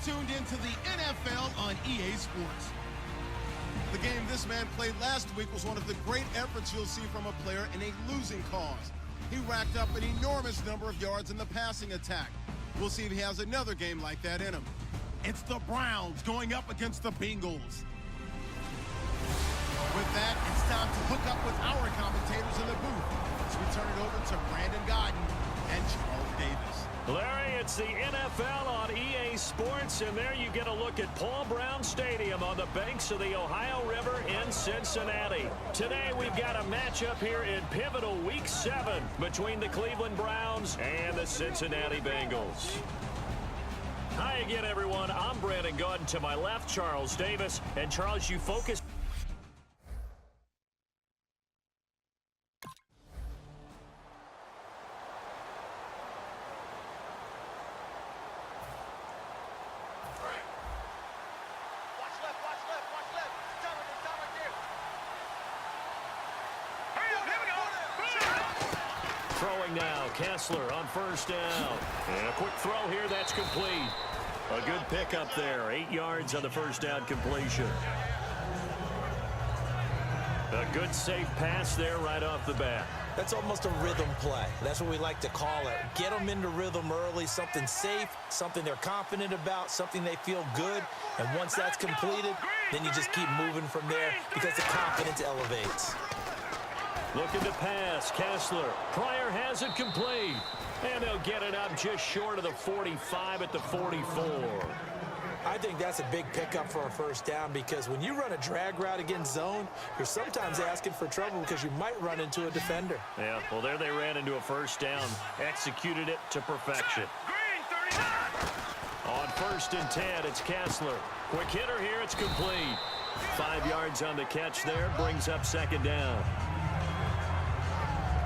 tuned into the NFL on EA Sports. The game this man played last week was one of the great efforts you'll see from a player in a losing cause. He racked up an enormous number of yards in the passing attack. We'll see if he has another game like that in him. It's the Browns going up against the Bengals. With that, it's time to hook up with our commentators in the booth as we turn it over to Brandon Godden and Charles Davis. Larry, it's the NFL on EA Sports, and there you get a look at Paul Brown Stadium on the banks of the Ohio River in Cincinnati. Today we've got a matchup here in pivotal Week 7 between the Cleveland Browns and the Cincinnati Bengals. Hi again, everyone. I'm Brandon Godden. To my left, Charles Davis. And Charles, you focus. Throwing now, Kessler on first down. And a quick throw here, that's complete. A good pickup there, 8 yards on the first down completion. A good safe pass there right off the bat. That's almost a rhythm play. That's what we like to call it. Get them into rhythm early, something safe, something they're confident about, something they feel good. And once that's completed, then you just keep moving from there because the confidence elevates. Looking to pass, Kessler. Pryor has it complete. And they'll get it up just short of the 45 at the 44. I think that's a big pickup for a first down because when you run a drag route against zone, you're sometimes asking for trouble because you might run into a defender. Yeah, well, there they ran into a first down. Executed it to perfection. On 1st and 10, it's Kessler. Quick hitter here, it's complete. 5 yards on the catch there, brings up 2nd down.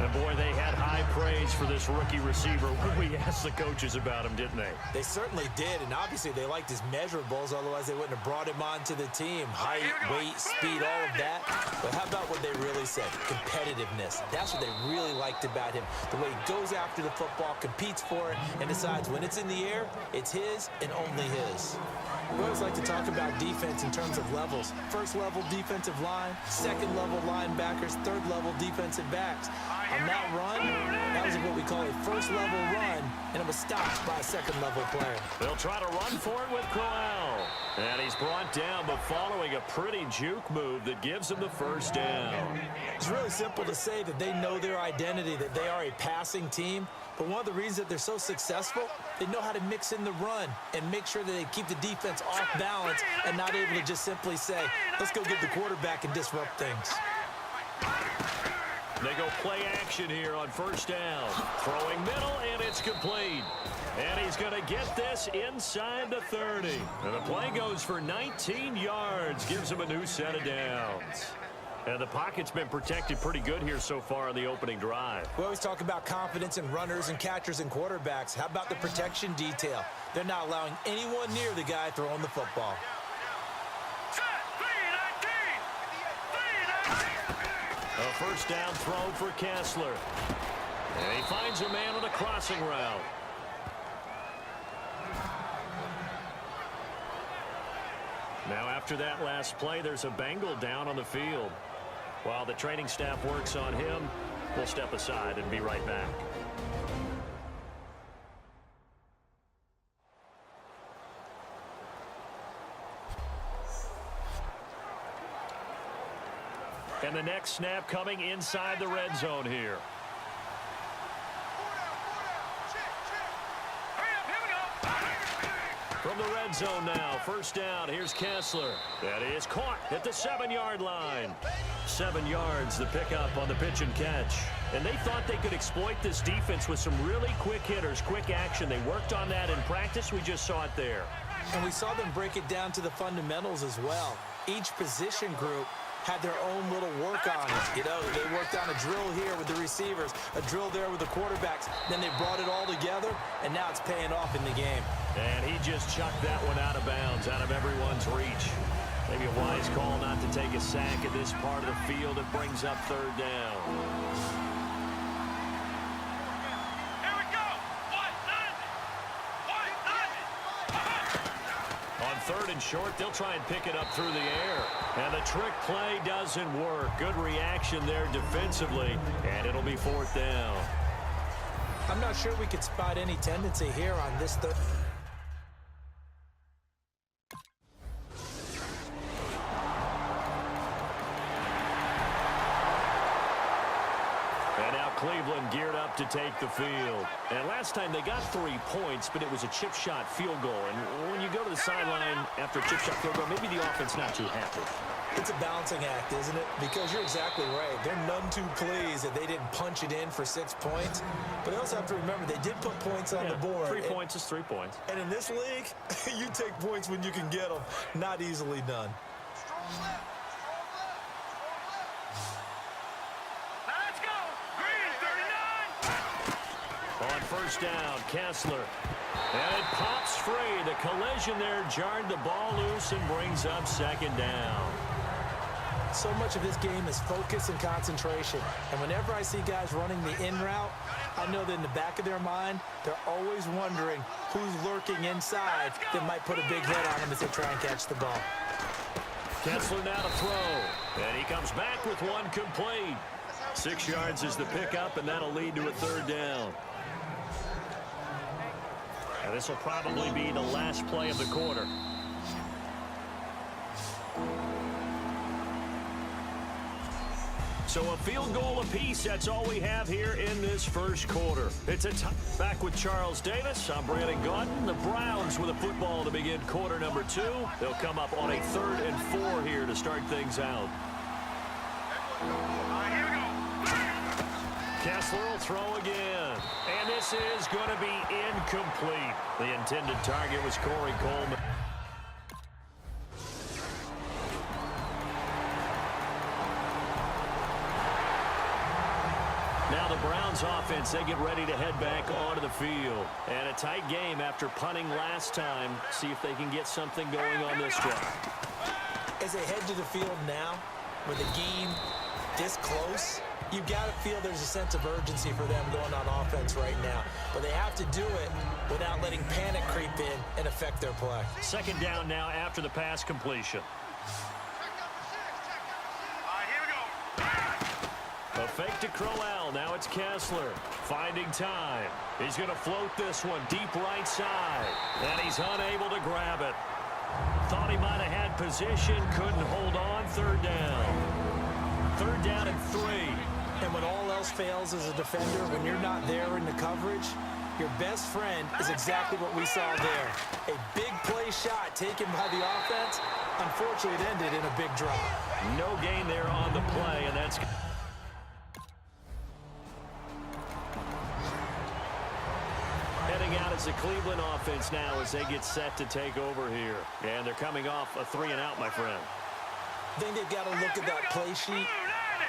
And, boy, they had high praise for this rookie receiver. We asked the coaches about him, didn't they? They certainly did, and obviously they liked his measurables. Otherwise, they wouldn't have brought him onto the team. Height, weight, speed, all of that. But how about what they really said? Competitiveness. That's what they really liked about him. The way he goes after the football, competes for it, and decides when it's in the air, it's his and only his. We always like to talk about defense in terms of levels. 1st level defensive line, 2nd level linebackers, 3rd level defensive backs. On that run, that was what we call a 1st level run, and it was stopped by a 2nd level player. They'll try to run for it with Crowell. And he's brought down, but following a pretty juke move that gives him the 1st down. It's really simple to say that they know their identity, that they are a passing team. But one of the reasons that they're so successful, they know how to mix in the run and make sure that they keep the defense off balance and not able to just simply say, let's go get the quarterback and disrupt things. They go play action here on 1st down. Throwing middle, and it's complete. And he's going to get this inside the 30. And the play goes for 19 yards. Gives him a new set of downs. And the pocket's been protected pretty good here so far on the opening drive. We always talk about confidence in runners and catchers and quarterbacks. How about the protection detail? They're not allowing anyone near the guy throwing the football. A 1st down throw for Kessler. And he finds a man on a crossing route. Now after that last play, there's a Bengal down on the field. While the training staff works on him, we'll step aside and be right back. And the next snap coming inside the red zone here. From the red zone now, 1st down, here's Kessler. That is caught at the 7-yard line. 7 yards, the pickup on the pitch and catch. And they thought they could exploit this defense with some really quick hitters, quick action. They worked on that in practice. We just saw it there. And we saw them break it down to the fundamentals as well. Each position group had their own little work on it. You know, they worked on a drill here with the receivers, a drill there with the quarterbacks. Then they brought it all together, and now it's paying off in the game. And he just chucked that one out of bounds, out of everyone's reach. Maybe a wise call not to take a sack at this part of the field. It brings up 3rd down. 3rd and short. They'll try and pick it up through the air. And the trick play doesn't work. Good reaction there defensively, and it'll be 4th down. I'm not sure we could spot any tendency here on this third. And now Cleveland geared up to take the field. And last time they got 3 points, but it was a chip shot field goal. And when you go to the sideline after a chip shot field goal, maybe the offense not too happy. It's a balancing act, isn't it? Because you're exactly right. They're none too pleased that they didn't punch it in for 6 points. But they also have to remember they did put points on the board. 3 points is 3 points. And in this league, you take points when you can get them. Not easily done. On 1st down, Kessler. And it pops free. The collision there jarred the ball loose and brings up 2nd down. So much of this game is focus and concentration. And whenever I see guys running the in route, I know that in the back of their mind, they're always wondering who's lurking inside that might put a big hit on them as they try and catch the ball. Kessler now to throw. And he comes back with 1 complete. 6 yards is the pickup, and that'll lead to a 3rd down. And this will probably be the last play of the quarter. So a field goal apiece, that's all we have here in this 1st quarter. It's a back with Charles Davis. I'm Brandon Gaudin. The Browns with a football to begin quarter number 2. They'll come up on a 3rd and 4 here to start things out. Kessler will throw again. And this is going to be incomplete. The intended target was Corey Coleman. Now the Browns offense, they get ready to head back onto the field. And a tight game after punting last time. See if they can get something going on this drive. As they head to the field now, with a game this close, you've got to feel there's a sense of urgency for them going on offense right now. But they have to do it without letting panic creep in and affect their play. 2nd down now after the pass completion. A fake to Crowell. Now it's Kessler finding time. He's going to float this one deep right side. And he's unable to grab it. Thought he might have had position. Couldn't hold on. 3rd down. 3rd down and 3. And when all else fails as a defender, when you're not there in the coverage, your best friend is exactly what we saw there. A big play shot taken by the offense. Unfortunately, it ended in a big drop. No gain there on the play, and that's... Heading out as the Cleveland offense now as they get set to take over here. And they're coming off a 3-and-out, my friend. I think they've got to look at that play sheet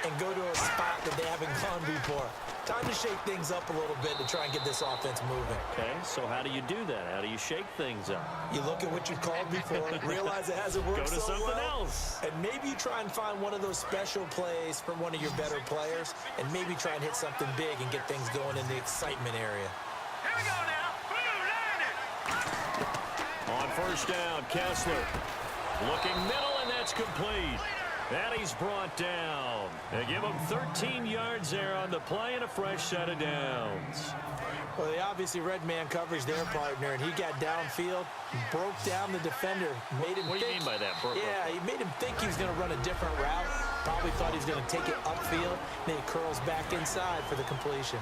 and go to a spot that they haven't gone before. Time to shake things up a little bit to try and get this offense moving. Okay, so how do you do that? How do you shake things up? You look at what you've called before, realize it hasn't worked Go to so something well, else. and maybe you try and find one of those special plays from one of your better players, and maybe try and hit something big and get things going in the excitement area. Here we go now. On 1st down, Kessler looking middle, and that's complete. And he's brought down. They give him 13 yards there on the play and a fresh set of downs. Well, they obviously read man coverage their partner, and he got downfield, broke down the defender, made him What do you mean by that? Yeah, he made him think he was going to run a different route. Probably thought he was going to take it upfield. Then he curls back inside for the completion.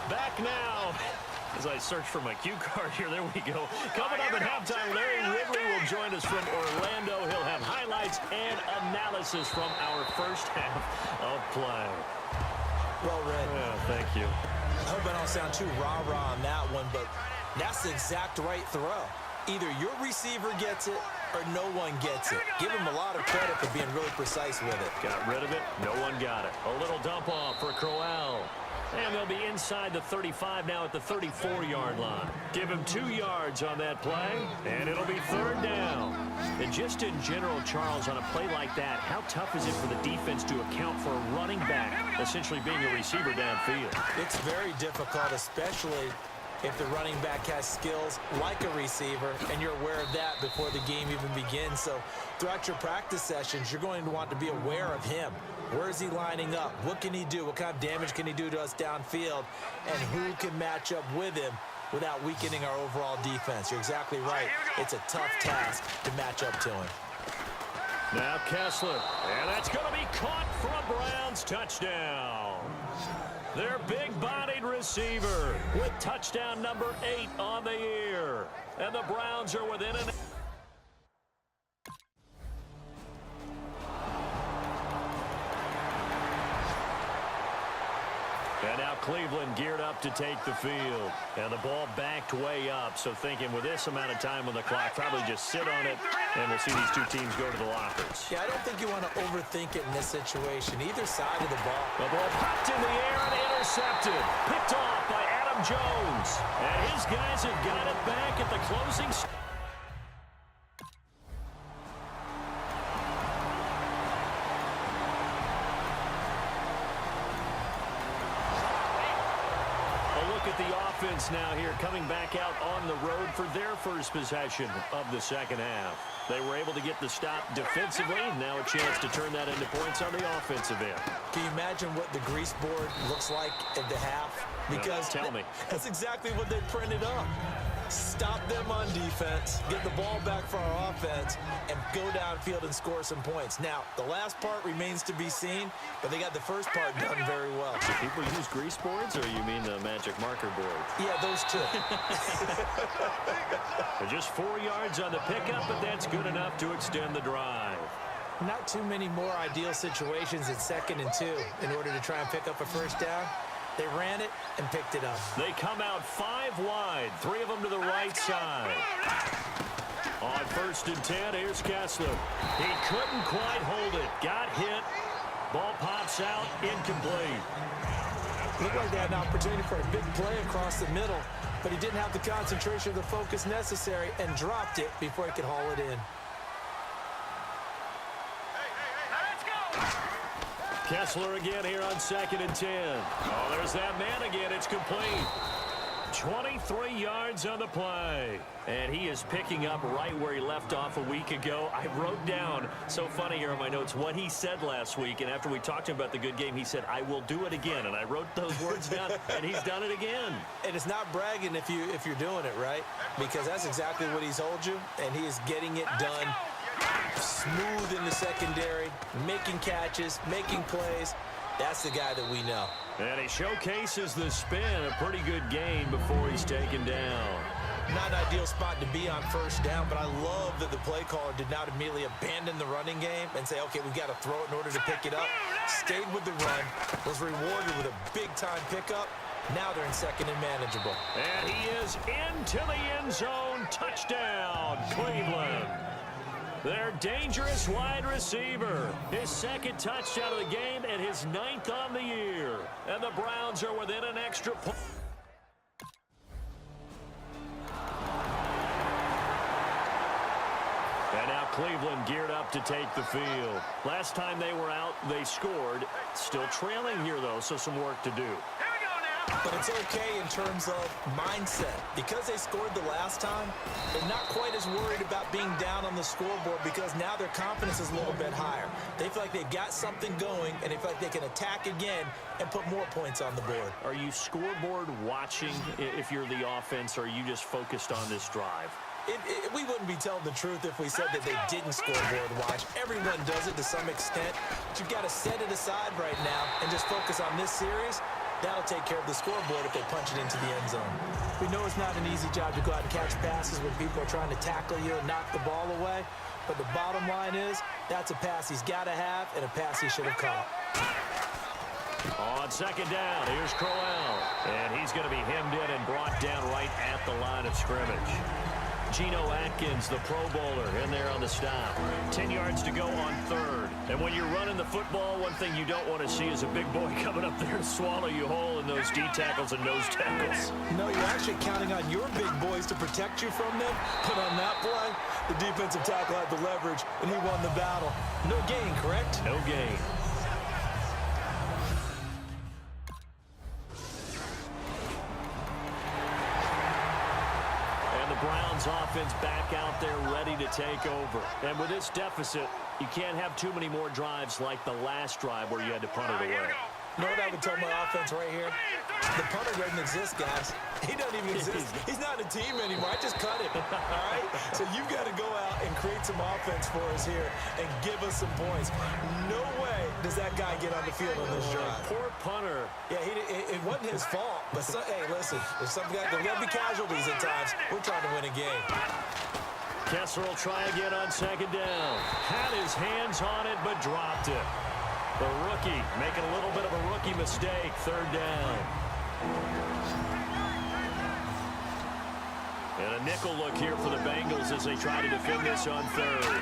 Back now. As I search for my cue card here, there we go. Coming up at halftime, Larry Ridley will join us from Orlando. He'll have highlights and analysis from our first half of play. Well read. Yeah, thank you. I hope I don't sound too rah-rah on that one, but that's the exact right throw. Either your receiver gets it or no one gets it. Give him a lot of credit for being really precise with it. Got rid of it. No one got it. A little dump off for Crowell. And they'll be inside the 35 now at the 34-yard line. Give him 2 yards on that play, and it'll be 3rd down. And just in general, Charles, on a play like that, how tough is it for the defense to account for a running back essentially being a receiver downfield? It's very difficult, especially if the running back has skills like a receiver, and you're aware of that before the game even begins. So throughout your practice sessions, you're going to want to be aware of him. Where is he lining up? What can he do? What kind of damage can he do to us downfield? And who can match up with him without weakening our overall defense? You're exactly right. It's a tough task to match up to him. Now Kessler, and that's going to be caught for a Browns touchdown. Their big-bodied receiver with touchdown number 8 on the year. And the Browns are within an... And now Cleveland geared up to take the field. And the ball backed way up. So thinking with this amount of time on the clock, probably just sit on it, and we'll see these two teams go to the lockers. Yeah, I don't think you want to overthink it in this situation. Either side of the ball. The ball popped in the air and intercepted. Picked off by Adam Jones. And his guys have got it back at the closing. The offense now here coming back out on the road for their first possession of the second half. They were able to get the stop defensively. Now a chance to turn that into points on the offensive end. Can you imagine what the grease board looks like at the half? Because tell me. That's exactly what they printed up. Stop them on defense, get the ball back for our offense, and go downfield and score some points. Now, the last part remains to be seen, but they got the first part done very well. Do people use grease boards, or you mean the magic marker board? Yeah, those two. Just 4 yards on the pickup, but that's good enough to extend the drive. Not too many more ideal situations at 2nd and 2 in order to try and pick up a first down. They ran it and picked it up. They come out 5 wide, 3 of them to the right side. On 1st and 10, here's Kessler. He couldn't quite hold it. Got hit. Ball pops out, incomplete. Looked like they had an opportunity for a big play across the middle, but he didn't have the concentration or the focus necessary and dropped it before he could haul it in. Kessler again here on 2nd and 10. Oh, there's that man again. It's complete. 23 yards on the play. And he is picking up right where he left off a week ago. I wrote down, so funny here on my notes, what he said last week. And after we talked to him about the good game, he said, I will do it again. And I wrote those words down, and he's done it again. And it's not bragging if you're doing it, right? Because that's exactly what he's told you, and he is getting it done. Smooth in the secondary, making catches, making plays. That's the guy that we know. And he showcases the spin, a pretty good gain before he's taken down. Not an ideal spot to be on first down, but I love that the play caller did not immediately abandon the running game and say, okay, we've got to throw it in order to pick it up. Stayed with the run, was rewarded with a big-time pickup. Now they're in 2nd and manageable. And he is into the end zone. Touchdown, Cleveland. Their dangerous wide receiver. His 2nd touchdown of the game and his 9th on the year. And the Browns are within an extra point. And now Cleveland geared up to take the field. Last time they were out, they scored. Still trailing here, though, so some work to do. But it's okay in terms of mindset. Because they scored the last time, they're not quite as worried about being down on the scoreboard because now their confidence is a little bit higher. They feel like they've got something going, and they feel like they can attack again and put more points on the board. Are you scoreboard watching if you're the offense, or are you just focused on this drive? We wouldn't be telling the truth if we said that they didn't scoreboard watch. Everyone does it to some extent. But you've got to set it aside right now and just focus on this series. That'll take care of the scoreboard if they punch it into the end zone. We know it's not an easy job to go out and catch passes when people are trying to tackle you and knock the ball away. But the bottom line is, that's a pass he's got to have and a pass he should have caught. On 2nd down, here's Crowell. And he's going to be hemmed in and brought down right at the line of scrimmage. Geno Atkins, the Pro Bowler, in there on the stop. 10 yards to go on 3rd. And when you're running the football, one thing you don't want to see is a big boy coming up there to swallow you whole in those D tackles and nose tackles. No, you're actually counting on your big boys to protect you from them. But on that play, the defensive tackle had the leverage, and he won the battle. No gain, correct? No gain. Browns offense back out there ready to take over. And with this deficit, you can't have too many more drives like the last drive where you had to punt it away. You know what I would tell my offense right here? The punter doesn't exist, guys. He doesn't even exist. He's not a team anymore. I just cut him, all right? So you've got to go out and create some offense for us here and give us some points. No way does that guy get on the field on this drive. Poor punter. Yeah, it wasn't his fault. But, hey, listen, there's going to be casualties at times. We're trying to win a game. Kessler will try again on second down. Had his hands on it, but dropped it. The rookie making a little bit of a rookie mistake. Third down. And a nickel look here for the Bengals as they try to defend this on third.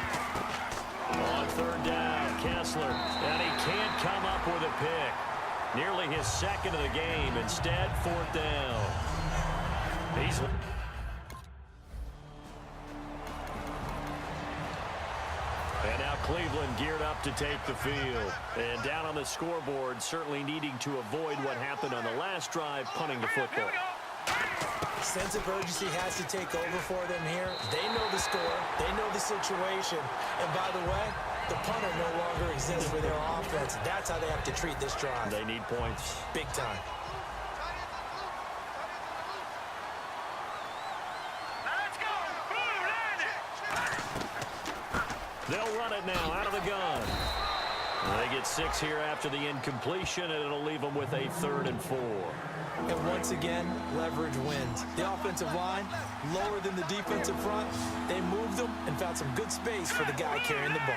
On third down, Kessler. And he can't come up with a pick. Nearly his second of the game. Instead, fourth down. He's... And now Cleveland geared up to take the field. And down on the scoreboard, certainly needing to avoid what happened on the last drive, punting the football. Sense of urgency has to take over for them here. They know the score. They know the situation. And by the way, the punter no longer exists for their offense. That's how they have to treat this drive. They need points. Big time. They'll run it now out of the gun. They get 6 here after the incompletion, and it'll leave them with a 3rd and 4. And once again, leverage wins. The offensive line, lower than the defensive front. They moved them and found some good space for the guy carrying the ball.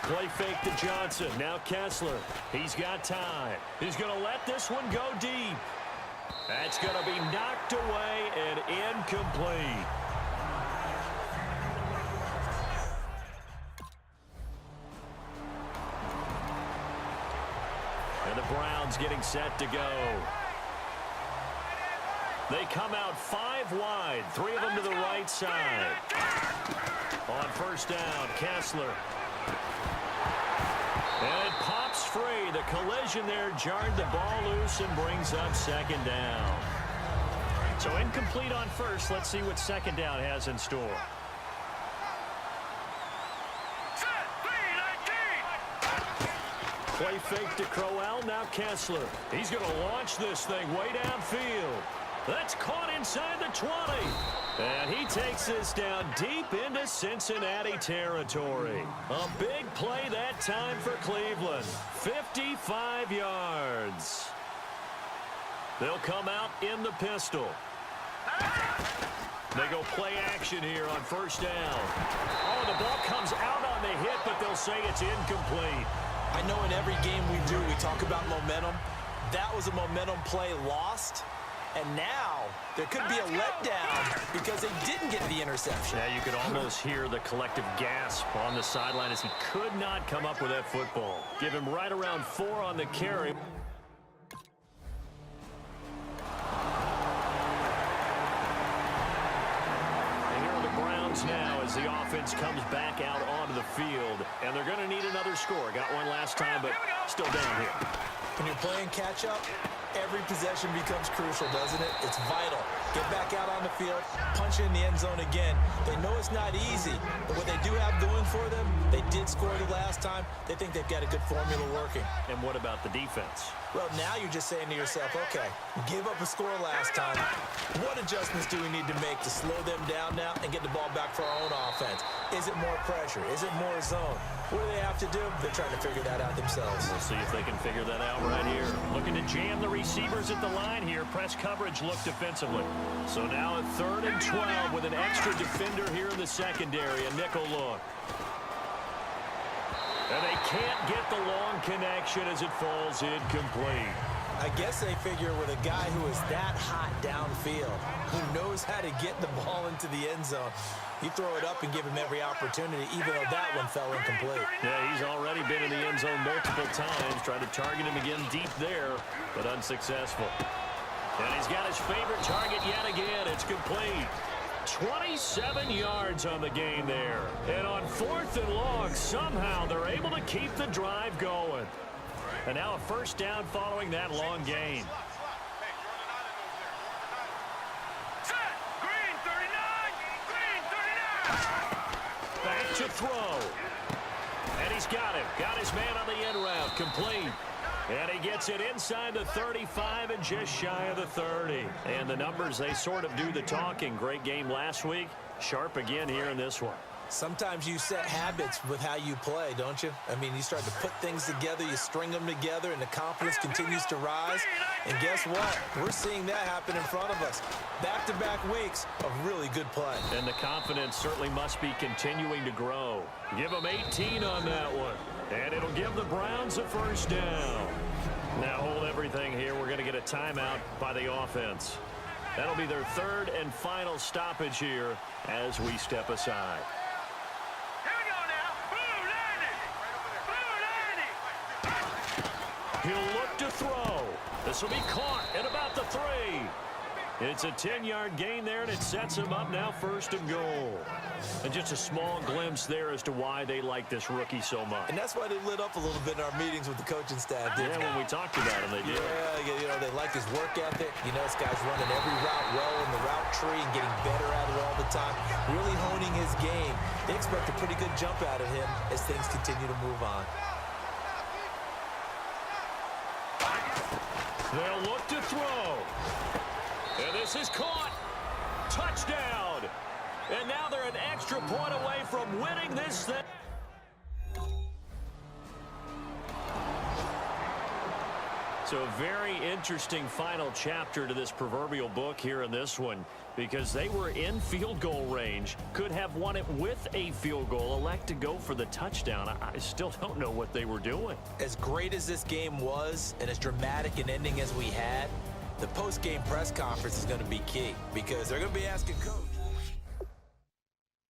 Play fake to Johnson. Now Kessler. He's got time. He's going to let this one go deep. That's going to be knocked away and incomplete. And the Browns getting set to go. They come out 5 wide, 3 of them to the right side. On first down, Kessler. And it pops free. The collision there jarred the ball loose and brings up second down. So incomplete on first. Let's see what second down has in store. Play fake to Crowell, now Kessler. He's going to launch this thing way downfield. That's caught inside the 20. And he takes this down deep into Cincinnati territory. A big play that time for Cleveland. 55 yards. They'll come out in the pistol. They go play action here on first down. Oh, the ball comes out on the hit, but they'll say it's incomplete. I know in every game we do, we talk about momentum. That was a momentum play lost. And now there could be a letdown because they didn't get the interception. Yeah, you could almost hear the collective gasp on the sideline as he could not come up with that football. Give him right around 4 on the carry. Now as the offense comes back out onto the field, and they're going to need another score. Got one last time, but still down here. When you're playing catch-up, every possession becomes crucial, doesn't it? It's vital. Get back out on the field, punch in the end zone again. They know it's not easy, but what they do have going for them, they did score the last time. They think they've got a good formula working. And what about the defense? Well, now you're just saying to yourself, okay, we gave up a score last time. What adjustments do we need to make to slow them down now and get the ball back for our own offense? Is it more pressure? Is it more zone? What do they have to do? They're trying to figure that out themselves. We'll see if they can figure that out right here. Looking to jam the receivers at the line here. Press coverage look defensively. So now a 3rd and 12 with an extra defender here in the secondary. A nickel look. And they can't get the long connection as it falls incomplete. I guess they figure with a guy who is that hot downfield, who knows how to get the ball into the end zone, you throw it up and give him every opportunity, even though that one fell incomplete. Yeah, he's already been in the end zone multiple times. Tried to target him again deep there, but unsuccessful. And he's got his favorite target yet again. It's complete. 27 yards on the game there. And on 4th and long, somehow they're able to keep the drive going. And now a first down following that long gain. throw. And he's got him. Got his man on the end route. Complete. And he gets it inside the 35 and just shy of the 30. And the numbers, they sort of do the talking. Great game last week. Sharp again here in this one. Sometimes you set habits with how you play, don't you? I mean, you start to put things together, you string them together, and the confidence continues to rise. And guess what? We're seeing that happen in front of us. Back-to-back weeks of really good play. And the confidence certainly must be continuing to grow. Give them 18 on that one. And it'll give the Browns a first down. Now hold everything here. We're going to get a timeout by the offense. That'll be their third and final stoppage here as we step aside. He'll look to throw. This will be caught at about the 3. It's a 10-yard gain there, and it sets him up now 1st and goal. And just a small glimpse there as to why they like this rookie so much. And that's why they lit up a little bit in our meetings with the coaching staff. Yeah, when we talked about him, they did. Yeah, you know, they like his work ethic. You know, this guy's running every route well in the route tree and getting better at it all the time, really honing his game. They expect a pretty good jump out of him as things continue to move on. They'll look to throw. And this is caught. Touchdown. And now they're an extra point away from winning this thing. So a very interesting final chapter to this proverbial book here in this one, because they were in field goal range, could have won it with a field goal, elect to go for the touchdown. I still don't know what they were doing. As great as this game was and as dramatic an ending as we had, the post-game press conference is going to be key because they're going to be asking Coach.